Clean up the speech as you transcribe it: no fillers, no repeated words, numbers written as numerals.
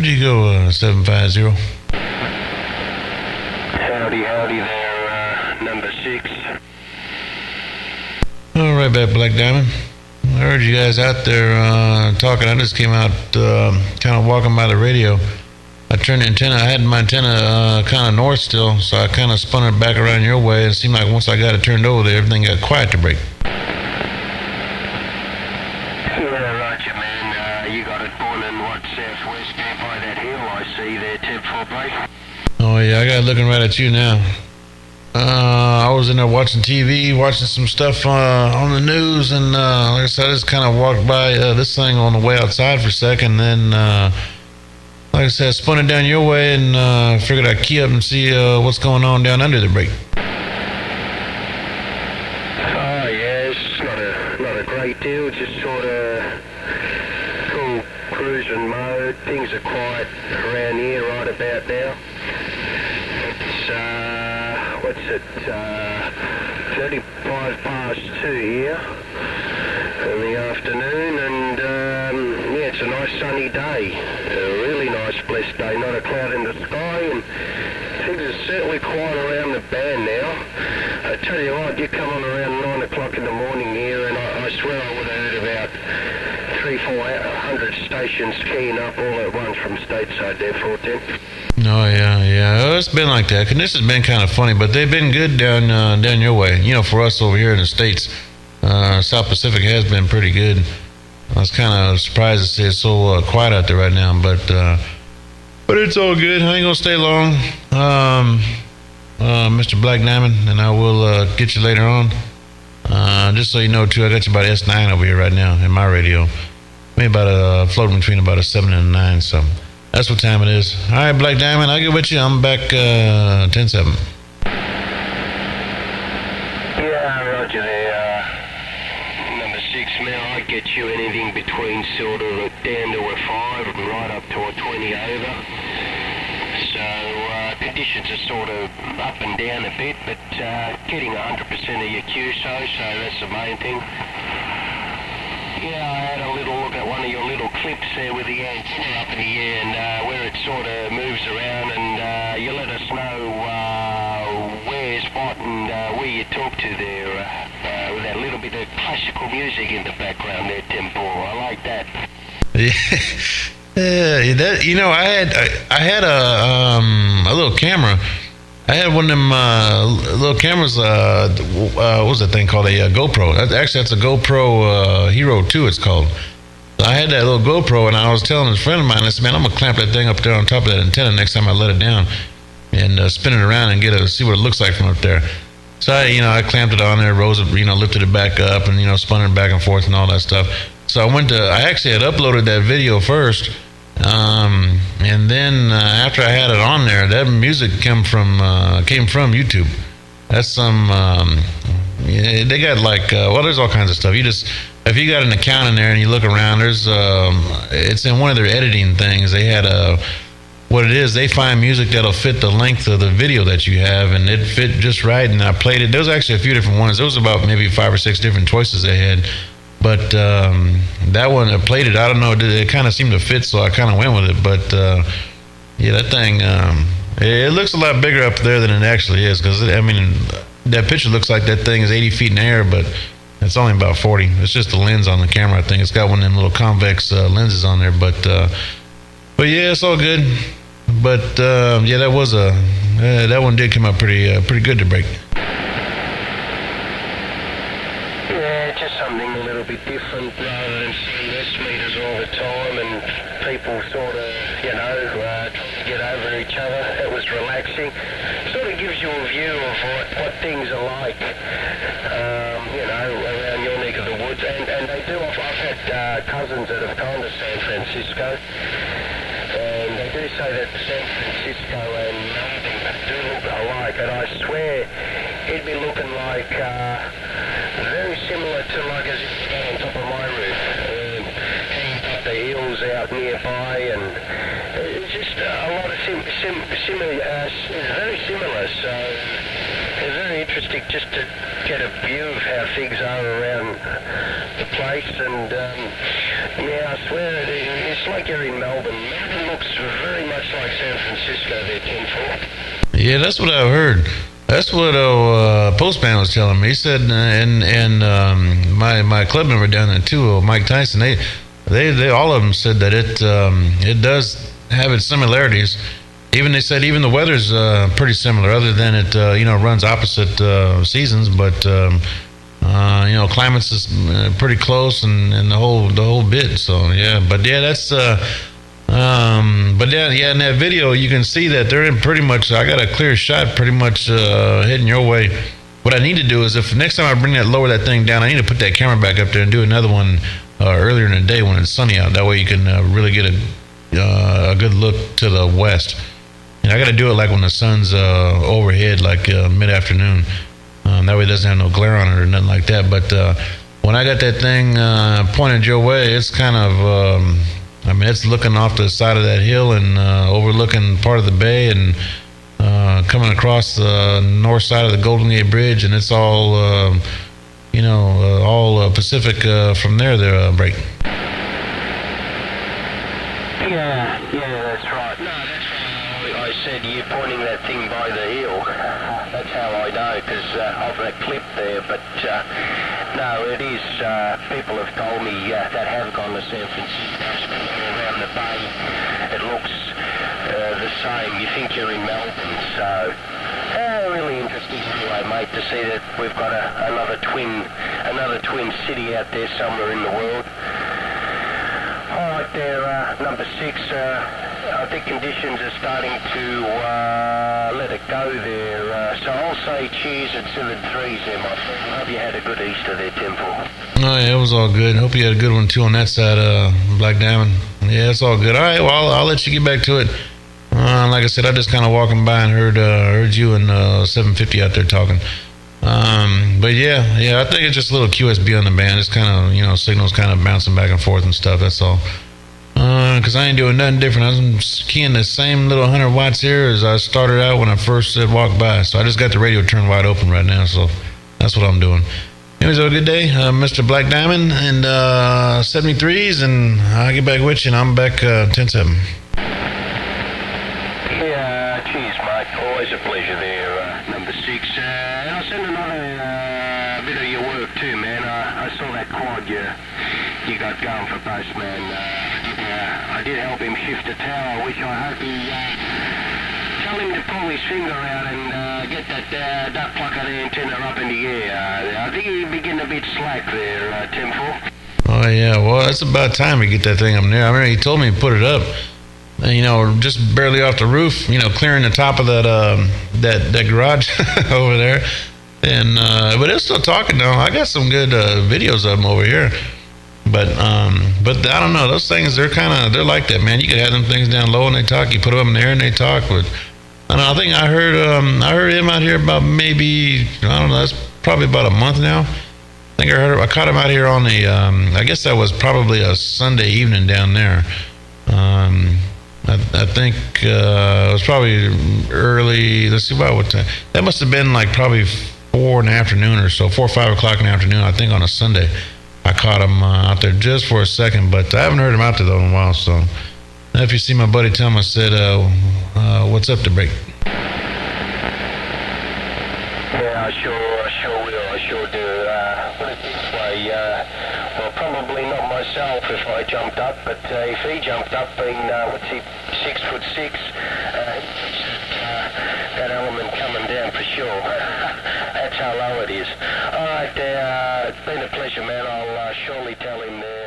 Where'd you go, 750? Howdy there, number 6. All right, back, Black Diamond. I heard you guys out there talking. I just came out kind of walking by the radio. I turned the antenna. I had my antenna kind of north still, so I kind of spun it back around your way. It seemed like once I got it turned over there, everything got quiet to break. Yeah, roger, man. You got it boiling, what, southwest there by that hill I see there, 10-4 break. Oh, yeah, I got it looking right at you now. I was in there watching TV, watching some stuff on the news, and like I said, I just kind of walked by this thing on the way outside for a second, then, like I said, I spun it down your way and figured I'd key up and see what's going on down under the brake. Oh, yeah, it's not a great deal, just sort of cool cruising mode. Things are quiet around here right about now. It's, what's it, 35 past 2 here in the afternoon, and yeah, it's a nice sunny day, a really nice blessed day, not a cloud in the sky, and things are certainly quiet around the band now. I tell you what, you come on around 9 o'clock in the morning here, and I swear I would have heard about 300-400 stations keying up all at once from stateside there, 410. Oh, yeah. Oh, it's been like that. And this has been kind of funny, but they've been good down your way. You know, for us over here in the States, South Pacific has been pretty good. I was kind of surprised to see it's so quiet out there right now, but it's all good. I ain't gonna stay long, Mr. Black Diamond, and I will get you later on. Just so you know, too, I got you about S9 over here right now in my radio. Maybe about floating between about a 7 and a 9, so that's what time it is. All right, Black Diamond, I'll get with you. I'm back 10-7. Yeah, roger there. Number 6, man, I get you anything between sort of down to a 5 and right up to a 20 over. So conditions are sort of up and down a bit, but getting 100% of your QSO, so that's the main thing. Yeah, I had a little look at one of your little clips there with the antenna up in the air and where it sort of moves around, and you let us know where's what and where you talk to there with that little bit of classical music in the background there, Tempo. I like that. Yeah, that, you know, I had a little camera. I had one of them little cameras. What was that thing called? A GoPro. That's a GoPro Hero 2. It's called. I had that little GoPro, and I was telling a friend of mine, I said, "Man, I'm gonna clamp that thing up there on top of that antenna next time I let it down, and spin it around and see what it looks like from up there." So I clamped it on there, rose it, lifted it back up, and spun it back and forth and all that stuff. So I actually had uploaded that video first. And then after I had it on there, that music came from YouTube. That's some they got like there's all kinds of stuff. If you got an account in there and you look around, there's it's in one of their editing things. They had what it is, they find music that'll fit the length of the video that you have, and it fit just right, and I played it. There was actually a few different ones. There was about maybe 5 or 6 different choices they had. But that one, I played it. I don't know. It kind of seemed to fit, so I kind of went with it. But yeah, that thing, it looks a lot bigger up there than it actually is. Because that picture looks like that thing is 80 feet in the air, but it's only about 40. It's just the lens on the camera. I think it's got one of them little convex lenses on there. But yeah, it's all good. But yeah, that one did come out pretty good to break. Something a little bit different rather than seeing S meters all the time and people sort of, trying to get over each other. It was relaxing. Sort of gives you a view of what things are like, around your neck of the woods. And they do. I've had cousins that have gone to San Francisco, and they do say that San Francisco and Melbourne do look alike. And I swear it'd be looking like very similar to like as if you on top of my roof, hanging up the hills out nearby, and it's just a lot of very similar. So it's very interesting just to get a view of how things are around the place, and yeah, I swear it is It's like you're in Melbourne. Melbourne looks very much like San Francisco there, 10-4. Yeah, that's what I've heard. That's what Postman was telling me. He said, and my club member down there too, Mike Tyson. They all of them said that it does have its similarities. Even they said even the weather's pretty similar, other than it runs opposite seasons, but climates is pretty close and the whole bit. So yeah, but yeah, that's. But yeah, in that video you can see that they're in pretty much. I got a clear shot, pretty much heading your way. What I need to do is, if next time I lower that thing down, I need to put that camera back up there and do another one earlier in the day when it's sunny out. That way you can really get a good look to the west. And I got to do it like when the sun's overhead, like mid-afternoon. That way it doesn't have no glare on it or nothing like that. But when I got that thing pointed your way, it's kind of. It's looking off the side of that hill and overlooking part of the bay and coming across the north side of the Golden Gate Bridge, and it's all, all Pacific from there, Break. Yeah, that's right. No, that's why I said you're pointing that thing by the hill. That's how I know, because of that clip there. But no, it is. People have told me that have gone to San Francisco, around the bay. It looks the same. You think you're in Melbourne. So really interesting anyway, mate, to see that we've got another twin city out there somewhere in the world. All right there, number 6. I think conditions are starting to let it go there. So I'll say cheers at 7-3s there, my friend. Hope you had a good Easter there, Temple. Oh, yeah, it was all good. Hope you had a good one, too, on that side, Black Diamond. Yeah, it's all good. All right, well, I'll let you get back to it. Like I said, I just kind of walking by and heard you and 750 out there talking. But yeah, I think it's just a little QSB on the band. It's kind of, signals kind of bouncing back and forth and stuff. That's all. Because I ain't doing nothing different. I'm keying the same little 100 watts here as I started out when I first said walk by. So I just got the radio turned wide open right now. So that's what I'm doing. Anyways, have a good day, Mr. Black Diamond and 73s, and I'll get back with you, and I'm back 10-7. Yeah, cheers, mate. Always a pleasure there, number 6. And I'll send another bit of your work too, man. I saw that quad you got going for Postman. I did help him shift a tower, which I hope he tell him to pull his finger out and get that duck plucker antenna up in the air. I think he'd be getting a bit slack there, Temple. Oh yeah, well it's about time to get that thing up there. I mean, he told me to put it up, just barely off the roof, clearing the top of that garage over there. And but it's still talking now. I got some good videos of them over here. But I don't know. Those things, they're like that, man. You could have them things down low and they talk. You put them up in the air and they talk. But I don't know. I think I heard him out here about maybe, I don't know. That's probably about a month now. I think I caught him out here on the. I guess that was probably a Sunday evening down there. I think it was probably early. Let's see about what time. That must have been like probably 4 in the afternoon or so, 4 or 5 o'clock in the afternoon. I think on a Sunday. I caught him out there just for a second, but I haven't heard him out there though in a while. So if you see my buddy, tell him I said, "What's up to Break?" Yeah, I sure will. I sure do. Put it this way, well, probably not myself if I jumped up, but if he jumped up, being 6'6", that element coming down for sure. That's how low it is. All right, it's been a pleasure, man. I'll surely tell him there.